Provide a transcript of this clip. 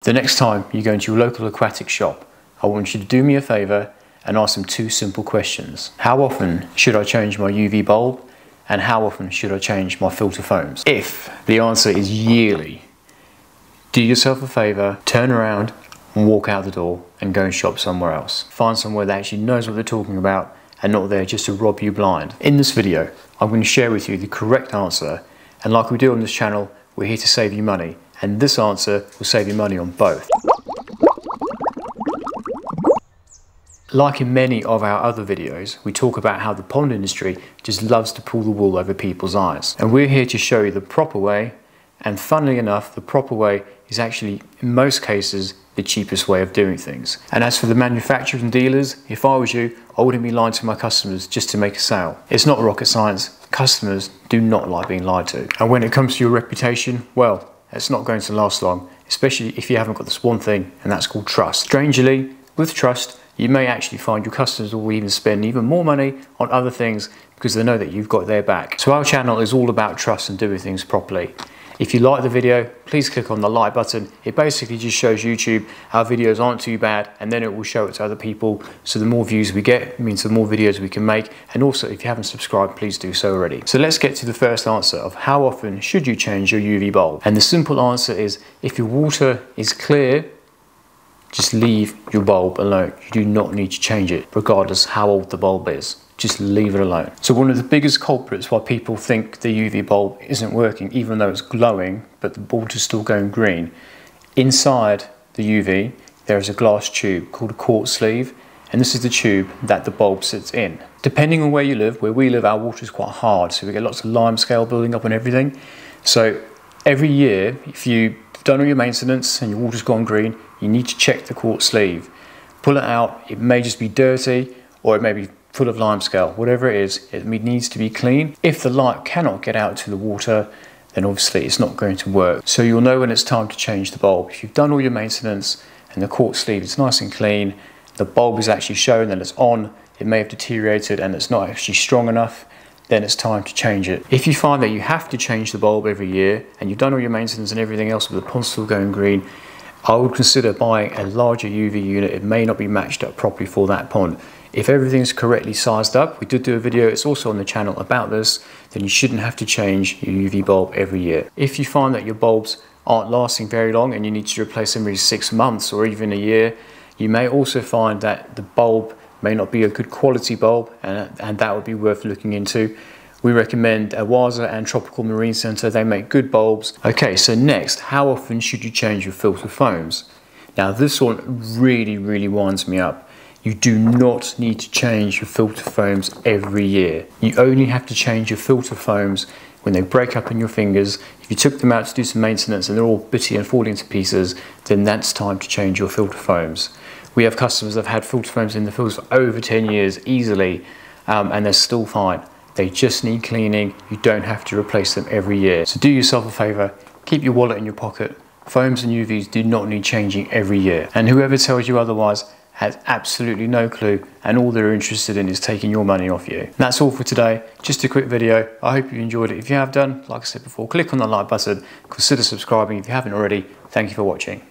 The next time you go into your local Aquatic shop, I want you to do me a favour and ask them two simple questions. How often should I change my UV bulb? And how often should I change my filter foams? If the answer is yearly, do yourself a favour, turn around and walk out the door and go and shop somewhere else. Find somewhere that actually knows what they're talking about and not there just to rob you blind. In this video, I'm going to share with you the correct answer, and like we do on this channel, we're here to save you money, and this answer will save you money on both. Like in many of our other videos, we talk about how the pond industry just loves to pull the wool over people's eyes. And we're here to show you the proper way, and funnily enough, the proper way is actually, in most cases, the cheapest way of doing things. And as for the manufacturers and dealers, if I was you, I wouldn't be lying to my customers just to make a sale. It's not rocket science. Customers do not like being lied to. And when it comes to your reputation, well, it's not going to last long, especially if you haven't got this one thing, and that's called trust. Strangely, with trust, you may actually find your customers will even spend even more money on other things because they know that you've got their back. So our channel is all about trust and doing things properly. If you like the video, please click on the like button. It basically just shows YouTube our videos aren't too bad, and then it will show it to other people. So the more views we get means the more videos we can make. And also, if you haven't subscribed, please do so already. So let's get to the first answer of how often should you change your UV bulb? And the simple answer is, if your water is clear, just leave your bulb alone. You do not need to change it, regardless how old the bulb is. Just leave it alone. So one of the biggest culprits why people think the UV bulb isn't working, even though it's glowing, but the water's still going green, inside the UV, there is a glass tube called a quartz sleeve, and this is the tube that the bulb sits in. Depending on where you live, where we live, our water is quite hard, so we get lots of limescale building up and everything. So every year, if you've done all your maintenance and your water's gone green, you need to check the quartz sleeve. Pull it out. It may just be dirty, or it may be full of limescale. Whatever it is, it needs to be clean. If the light cannot get out to the water, then obviously it's not going to work. So you'll know when it's time to change the bulb. If you've done all your maintenance and the quartz sleeve is nice and clean, the bulb is actually showing that it's on, it may have deteriorated and it's not actually strong enough, then it's time to change it. If you find that you have to change the bulb every year and you've done all your maintenance and everything else, but the pond's still going green, I would consider buying a larger UV unit. It may not be matched up properly for that pond. If everything's correctly sized up, we did do a video, it's also on the channel about this, then you shouldn't have to change your UV bulb every year. If you find that your bulbs aren't lasting very long and you need to replace them every 6 months or even a year, you may also find that the bulb may not be a good quality bulb, and that would be worth looking into. We recommend Awaza and Tropical Marine Centre. They make good bulbs. Okay, so next, how often should you change your filter foams? Now this one really winds me up. You do not need to change your filter foams every year. You only have to change your filter foams when they break up in your fingers. If you took them out to do some maintenance and they're all bitty and falling to pieces, then that's time to change your filter foams. We have customers that have had filter foams in the filters for over 10 years easily, and they're still fine. They just need cleaning. You don't have to replace them every year. So do yourself a favour, keep your wallet in your pocket. Foams and UVs do not need changing every year. And whoever tells you otherwise has absolutely no clue, and all they're interested in is taking your money off you. And that's all for today. Just a quick video. I hope you enjoyed it. If you have done, like I said before, click on the like button, consider subscribing if you haven't already. Thank you for watching.